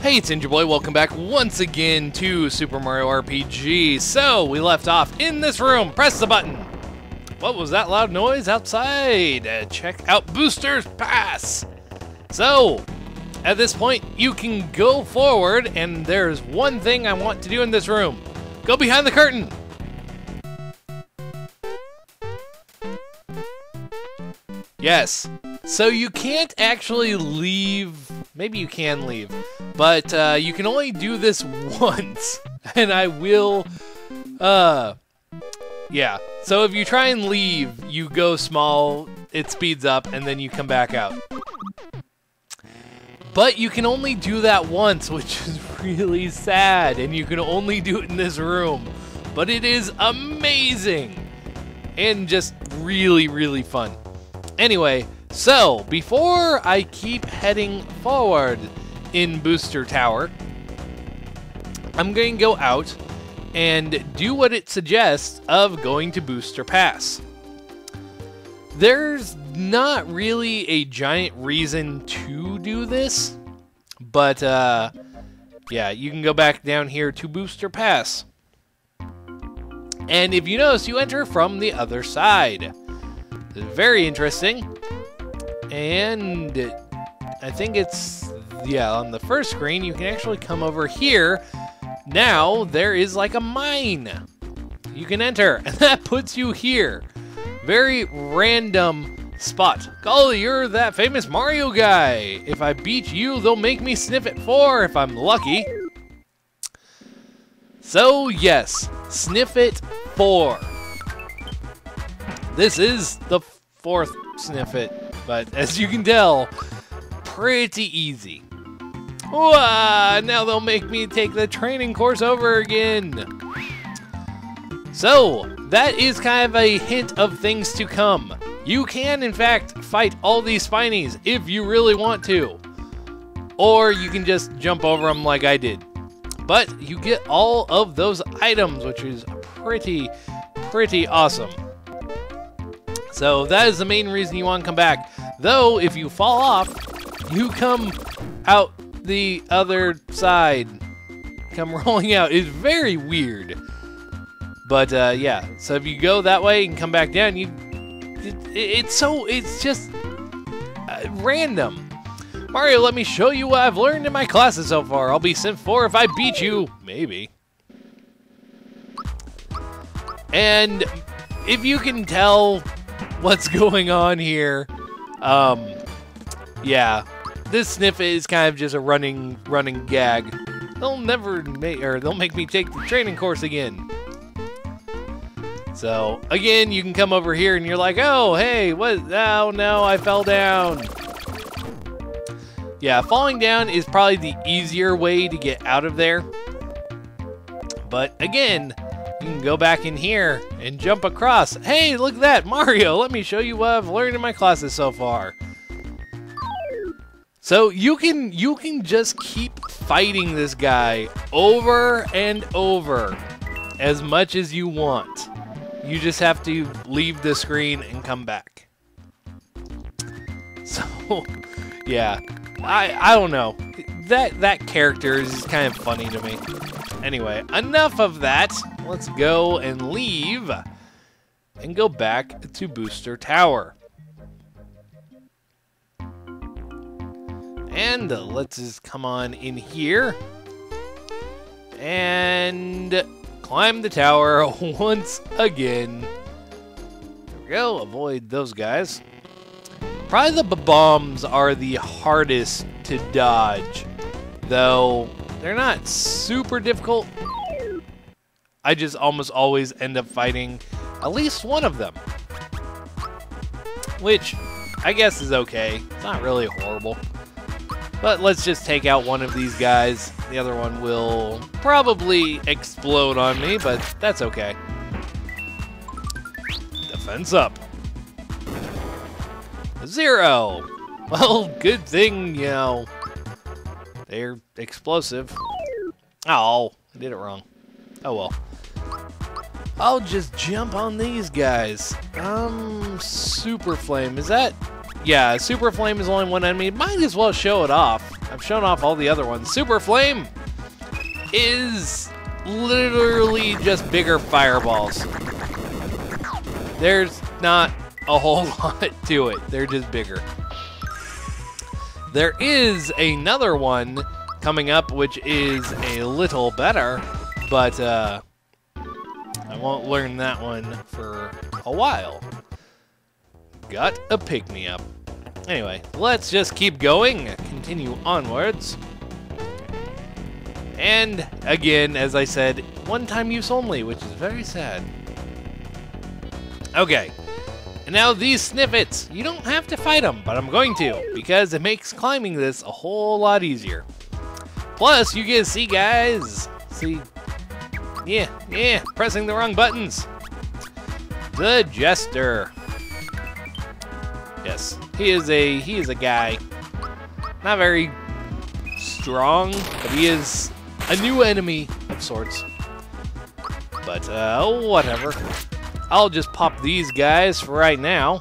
Hey, it's Ninja Boy. Welcome back once again to Super Mario RPG. So, we left off in this room. Press the button. What was that loud noise outside? Check out Booster's Pass. So, at this point, you can go forward, and there's one thing I want to do in this room. Go behind the curtain. Yes. So you can't actually leave. Maybe you can leave. But you can only do this once. And I will... yeah. So if you try and leave, you go small, it speeds up, and then you come back out. But you can only do that once, which is really sad. And you can only do it in this room. But it is amazing. And just really, really fun. Anyway, so before I keep heading forward in Booster Tower, I'm going to go out and do what it suggests of going to Booster Pass. There's not really a giant reason to do this, but yeah, you can go back down here to Booster Pass. And if you notice, you enter from the other side. It's very interesting. And I think it's, yeah, on the first screen, you can actually come over here. Now, there is like a mine you can enter, and that puts you here. Very random spot. Golly, you're that famous Mario guy. If I beat you, they'll make me sniff it 4 if I'm lucky. So, yes, sniff it 4. This is the 4th sniff it, but as you can tell, pretty easy. Now they'll make me take the training course over again. So, that is kind of a hint of things to come. You can, in fact, fight all these Spinies if you really want to. Or you can just jump over them like I did. But you get all of those items, which is pretty awesome. So that is the main reason you want to come back. Though, if you fall off, you come out the other side. Come rolling out. It's very weird. But, yeah. So if you go that way and come back down, it's just random. Mario, let me show you what I've learned in my classes so far. I'll be sent 4 if I beat you. Maybe. And if you can tell what's going on here, yeah, this sniff is kind of just a running gag. They'll make me take the training course again. So again, you can come over here and you're like, oh hey, what? Oh no, I fell down. Yeah, falling down is probably the easier way to get out of there. But again, you can go back in here and jump across. Hey, look at that, Mario! Let me show you what I've learned in my classes so far. So you can just keep fighting this guy over and over as much as you want. You just have to leave the screen and come back. So, yeah, I don't know. That character is kind of funny to me. Anyway, enough of that. Let's go and leave and go back to Booster Tower. And let's just come on in here and climb the tower once again. There we go. Avoid those guys. Probably the bombs are the hardest to dodge, though they're not super difficult. I just almost always end up fighting at least one of them, which I guess is okay. It's not really horrible. But let's just take out one of these guys. The other one will probably explode on me, but that's okay. Defense up. 0. Well, good thing, you know, they're explosive. Oh, I did it wrong. Oh well. I'll just jump on these guys. Super Flame, is that? Yeah, Super Flame is only one enemy. Might as well show it off. I've I've shown off all the other ones. Super Flame is literally just bigger fireballs. There's not a whole lot to it. They're just bigger. There is another one coming up, which is a little better, but I won't learn that one for a while. Got a pick-me-up. Anyway, let's just keep going, continue onwards. And again, as I said, one-time use only, which is very sad. Okay, and now these Sniffets, you don't have to fight them, but I'm going to, because it makes climbing this a whole lot easier. Plus, you get to see guys. See, yeah, pressing the wrong buttons. The Jester. Yes, he is a guy. Not very strong, but he is a new enemy of sorts. But whatever. I'll just pop these guys for right now.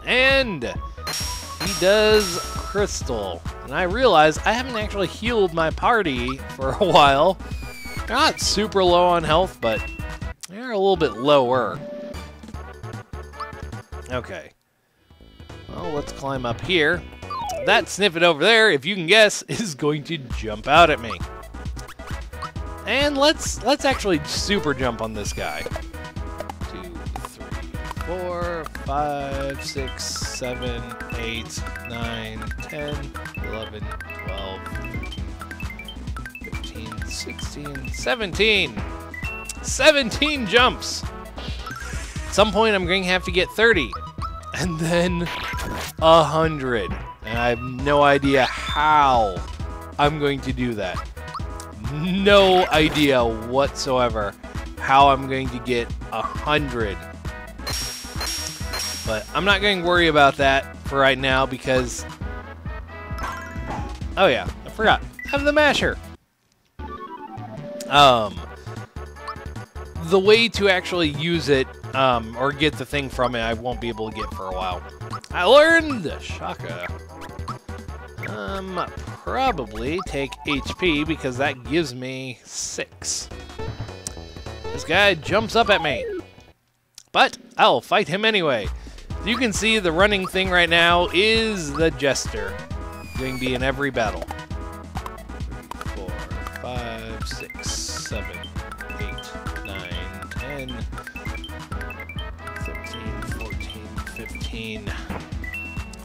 And he does Crystal. And I realize I haven't actually healed my party for a while. They're not super low on health, but they're a little bit lower. Okay. Well, let's climb up here. That Sniffet over there, if you can guess, is going to jump out at me. And let's actually super jump on this guy. 2, 3, 4, 5, 6, 7, 8, 9, 10, 11, 12, 15, 16, 17. 17 jumps. At some point, I'm going to have to get 30. And then 100. And I have no idea how I'm going to do that. No idea whatsoever how I'm going to get 100. But I'm not going to worry about that for right now because... Oh yeah, I forgot. I have the masher. The way to actually use it, or get the thing from it, I won't be able to get for a while. I learned! Shaka. Probably take HP because that gives me 6. This guy jumps up at me. But I'll fight him anyway. You can see the running thing right now is the Jester. Going to be in every battle. 3, 4, 5, 6, 7, 8, 9, 10, 13, 14, 15.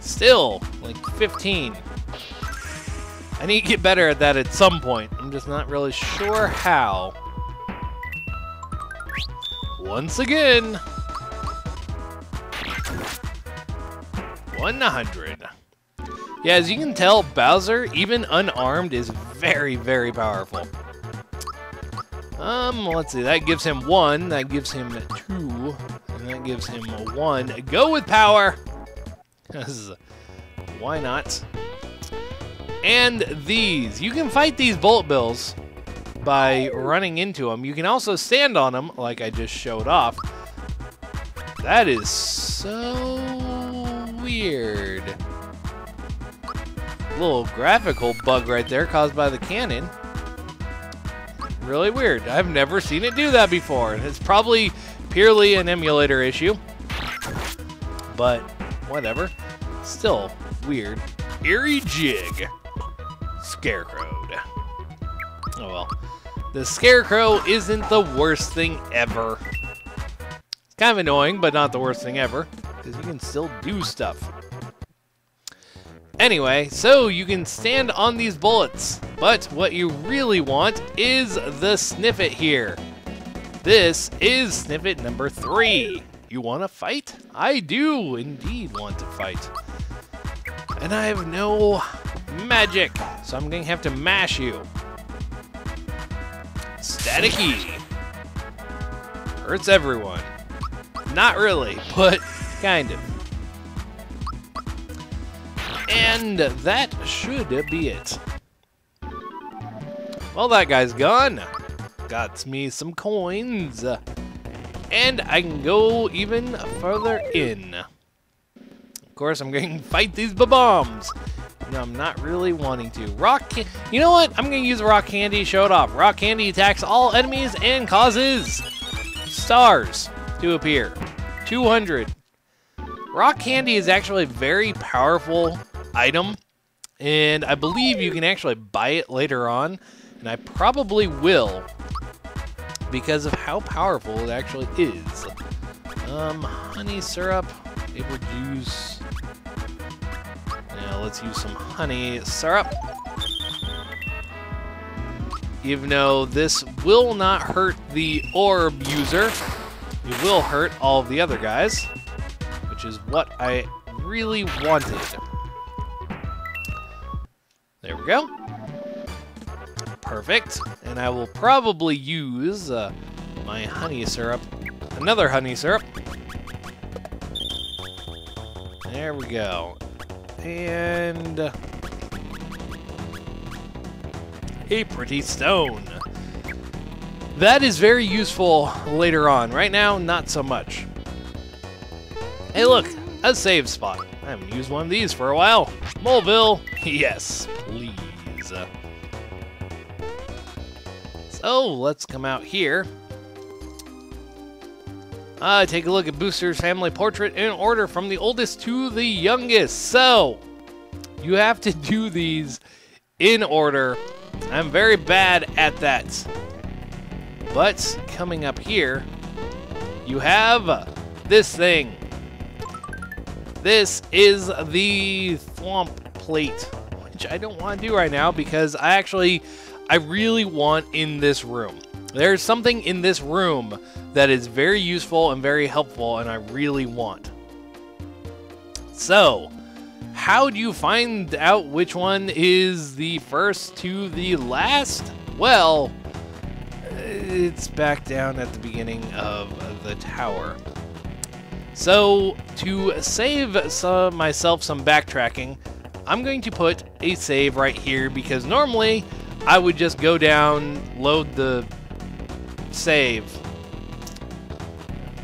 Still, like 15. I need to get better at that at some point. I'm just not really sure how. Once again. 100. Yeah, as you can tell, Bowser, even unarmed, is very, very powerful. Let's see. That gives him 1. That gives him 2. And that gives him 1. Go with power! Why not? And these. You can fight these bullet bills by running into them. You can also stand on them, like I just showed off. That is so weird. Little graphical bug right there caused by the cannon. Really weird. I've never seen it do that before. It's probably purely an emulator issue. But whatever. Still weird. Eerie Jig. Scarecrowed. Oh well. The Scarecrow isn't the worst thing ever. It's kind of annoying, but not the worst thing ever. Because you can still do stuff. Anyway, so you can stand on these bullets. But what you really want is the Sniffet here. This is Sniffet number 3. You want to fight? I do indeed want to fight. And I have no magic, so I'm going to have to mash you. Static E. Hurts everyone. Not really, but kind of. And that should be it. Well, that guy's gone. Got me some coins. And I can go even further in. Of course, I'm going to fight these bombs. I'm not really wanting to. You know what? I'm going to use rock candy, show it off. Rock candy attacks all enemies and causes stars to appear. 200. Rock candy is actually a very powerful item, and I believe you can actually buy it later on, and I probably will because of how powerful it actually is. Honey syrup, paper juice. Now let's use some honey syrup. Even though this will not hurt the orb user, it will hurt all of the other guys, which is what I really wanted. There we go. Perfect. And I will probably use my honey syrup, another honey syrup. There we go. And a pretty stone. That is very useful later on. Right now, not so much. Hey look, a save spot. I haven't used one of these for a while. Moleville, yes, please. So, let's come out here. Take a look at Booster's family portrait in order from the oldest to the youngest. So, you have to do these in order. I'm very bad at that. But, coming up here, you have this thing. This is the Thwomp Plate, which I don't want to do right now because I really want in this room. There's something in this room that is very useful and very helpful, and I really want. So, how do you find out which one is the first to the last? Well, it's back down at the beginning of the tower. So, to save myself some backtracking, I'm going to put a save right here because normally I would just go down, load the save,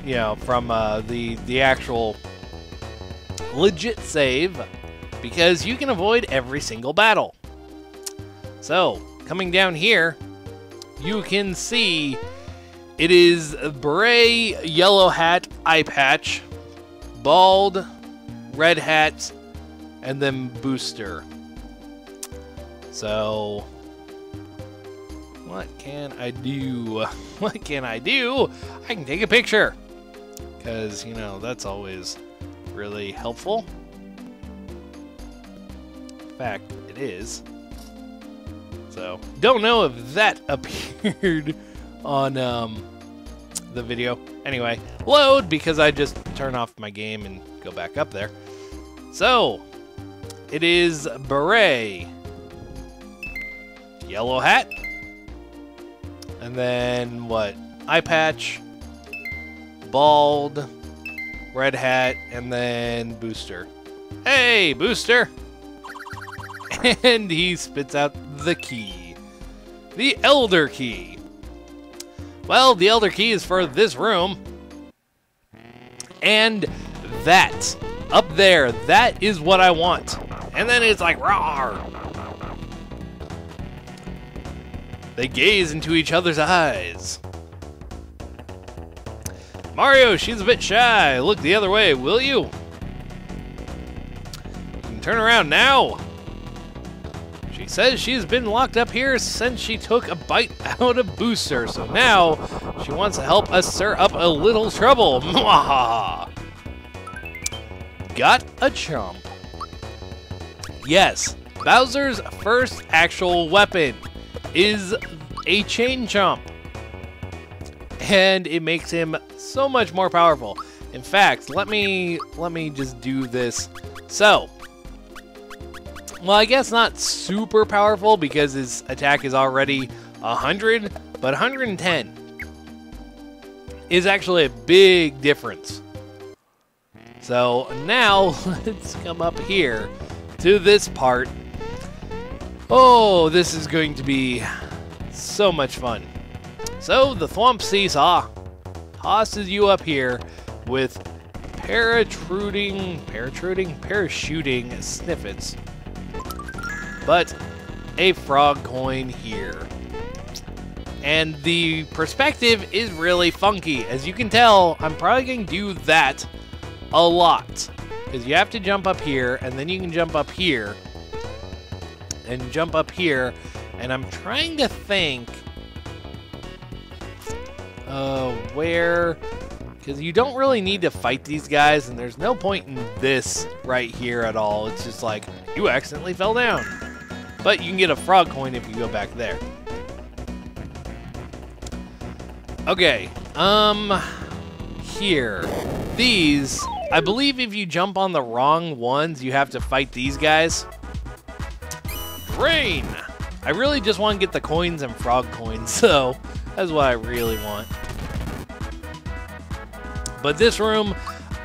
you know, from the actual legit save, because you can avoid every single battle. So, coming down here, you can see it is Beret, Yellow Hat, Eye Patch, Bald, Red Hat, and then Booster. So, what can I do? What can I do? I can take a picture, because, you know, that's always really helpful. In fact, it is. So, don't know if that appeared on the video. Anyway, load, because I just turn off my game and go back up there. So, it is Beret, Yellow Hat, and then what? Eye Patch, Bald, Red Hat, and then Booster. Hey, Booster! And he spits out the key. The Elder Key. Well, the Elder Key is for this room. And that, up there, that is what I want. And then it's like, rawr! They gaze into each other's eyes. Mario, she's a bit shy. Look the other way, will you? You can turn around now. She says she's been locked up here since she took a bite out of Booster, so now she wants to help us stir up a little trouble. Mwahaha! Got a chomp. Yes, Bowser's first actual weapon is a Chain Chomp. And it makes him so much more powerful. In fact, let me just do this. So, well, I guess not super powerful because his attack is already 100, but 110 is actually a big difference. So now let's come up here to this part. Oh, this is going to be so much fun. So the Thwomp Seesaw tosses you up here with parachuting Sniffets. but a frog coin here. And the perspective is really funky. As you can tell, I'm probably going to do that a lot. Because you have to jump up here, and then you can jump up here, and jump up here, and I'm trying to think where, because you don't really need to fight these guys, and there's no point in this right here at all. It's just like, you accidentally fell down. But you can get a frog coin if you go back there. Okay, here, these, I believe if you jump on the wrong ones, you have to fight these guys. Rain! I really just want to get the coins and frog coins, so that's what I really want. But this room,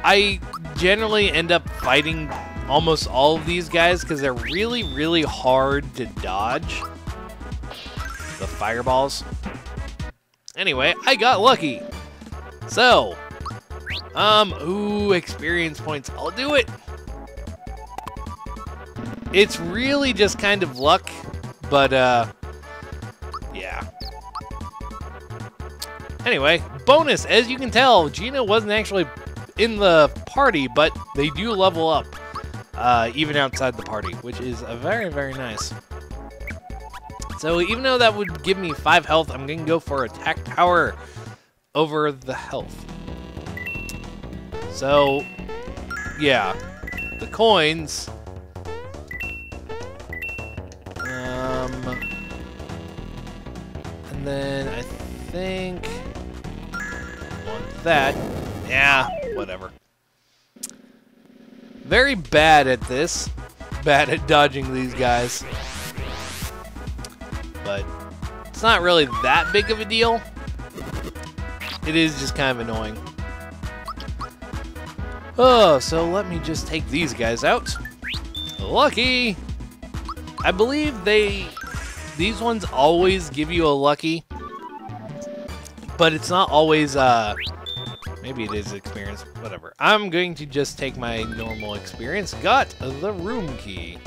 I generally end up fighting almost all of these guys because they're really, really hard to dodge. The fireballs. Anyway, I got lucky. So, ooh, experience points. I'll do it. It's really just kind of luck, but, yeah. Anyway, bonus. As you can tell, Gina wasn't actually in the party, but they do level up, even outside the party, which is very, very nice. So even though that would give me 5 health, I'm going to go for attack power over the health. So, yeah, the coins. And then I think I want that. Yeah, whatever. Very bad at this. Bad at dodging these guys. But it's not really that big of a deal. It is just kind of annoying. Oh, so let me just take these guys out. Lucky! I believe these ones always give you a lucky. But it's not always, maybe it is experience, whatever. I'm going to just take my normal experience. Got the room key.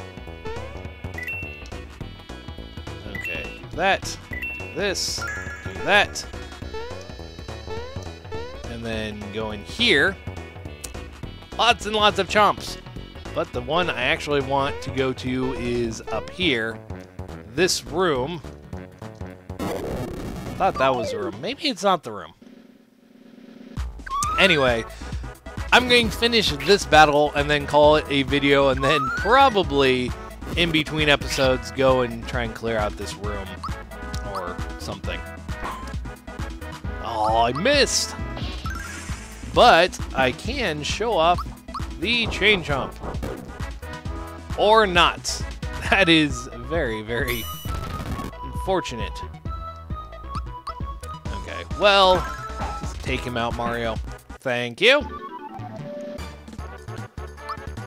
Okay, do that, do this, do that. And then go in here. Lots and lots of chomps. But the one I actually want to go to is up here. This room. Thought that was the room. Maybe it's not the room. Anyway, I'm going to finish this battle and then call it a video, and then probably in between episodes go and try and clear out this room or something. Oh, I missed! But I can show off the chain chomp. Or not. That is very, very unfortunate. Okay, well, just take him out, Mario. Thank you.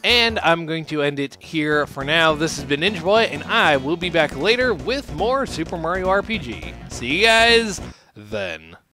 And I'm going to end it here for now. This has been Ninja Boy, and I will be back later with more Super Mario RPG. See you guys then.